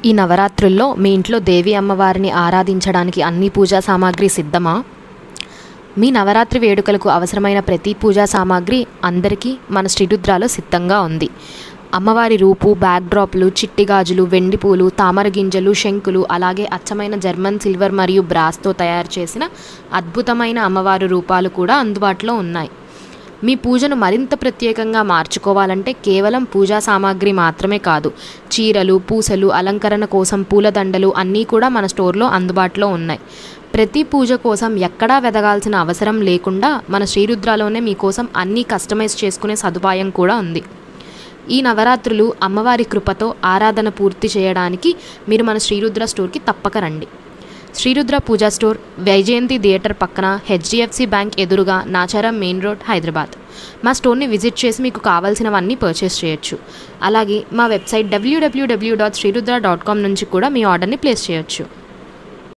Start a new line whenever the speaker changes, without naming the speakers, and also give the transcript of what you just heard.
ఈ నవరాత్రుల్లో మీ ఇంట్లో దేవి అమ్మవారిని ఆరాధించడానికి అన్ని పూజా సామాగ్రి సిద్ధమా? మీ నవరాత్రి వేడుకలకు అవసరమైన ప్రతి పూజా సామాగ్రి అందరికీ మన శ్రీరుద్రాలో సిద్ధంగా ఉంది. అమ్మవారి రూపు, బ్యాక్డ్రాప్లు, చిట్టి గాజులు, వెండి పూలు, తామర గింజలు, శంకులు, అలాగే అచ్చమైన జర్మన్ సిల్వర్ మరియు బ్రాస్తో తయారు చేసిన అద్భుతమైన అమ్మవారి రూపాలు కూడా అందుబాటులో ఉన్నాయి. మీ పూజను మరింత ప్రత్యేకంగా మార్చుకోవాలంటే కేవలం పూజా సామాగ్రి మాత్రమే కాదు, చీరలు, పూసలు, అలంకరణ కోసం పూలదండలు అన్నీ కూడా మన స్టోర్లో అందుబాటులో ఉన్నాయి. ప్రతి పూజ కోసం ఎక్కడా వెదగాల్సిన అవసరం లేకుండా మన శ్రీరుద్రాలోనే మీకోసం అన్నీ కస్టమైజ్ చేసుకునే సదుపాయం కూడా ఉంది. ఈ నవరాత్రులు అమ్మవారి కృపతో ఆరాధన పూర్తి చేయడానికి మీరు మన శ్రీరుద్ర స్టోర్కి తప్పక రండి. శ్రీరుద్ర పూజా స్టోర్ వైజయంతి థియేటర్ పక్కన, హెచ్డిఎఫ్సి బ్యాంక్ ఎదురుగా, నాచారం మెయిన్ రోడ్, హైదరాబాద్. మా స్టోర్ని విజిట్ చేసి మీకు కావాల్సినవన్నీ పర్చేస్ చేయొచ్చు. అలాగే మా వెబ్సైట్ www.srirudra.com నుంచి కూడా మీ ఆర్డర్ని ప్లేస్ చేయొచ్చు.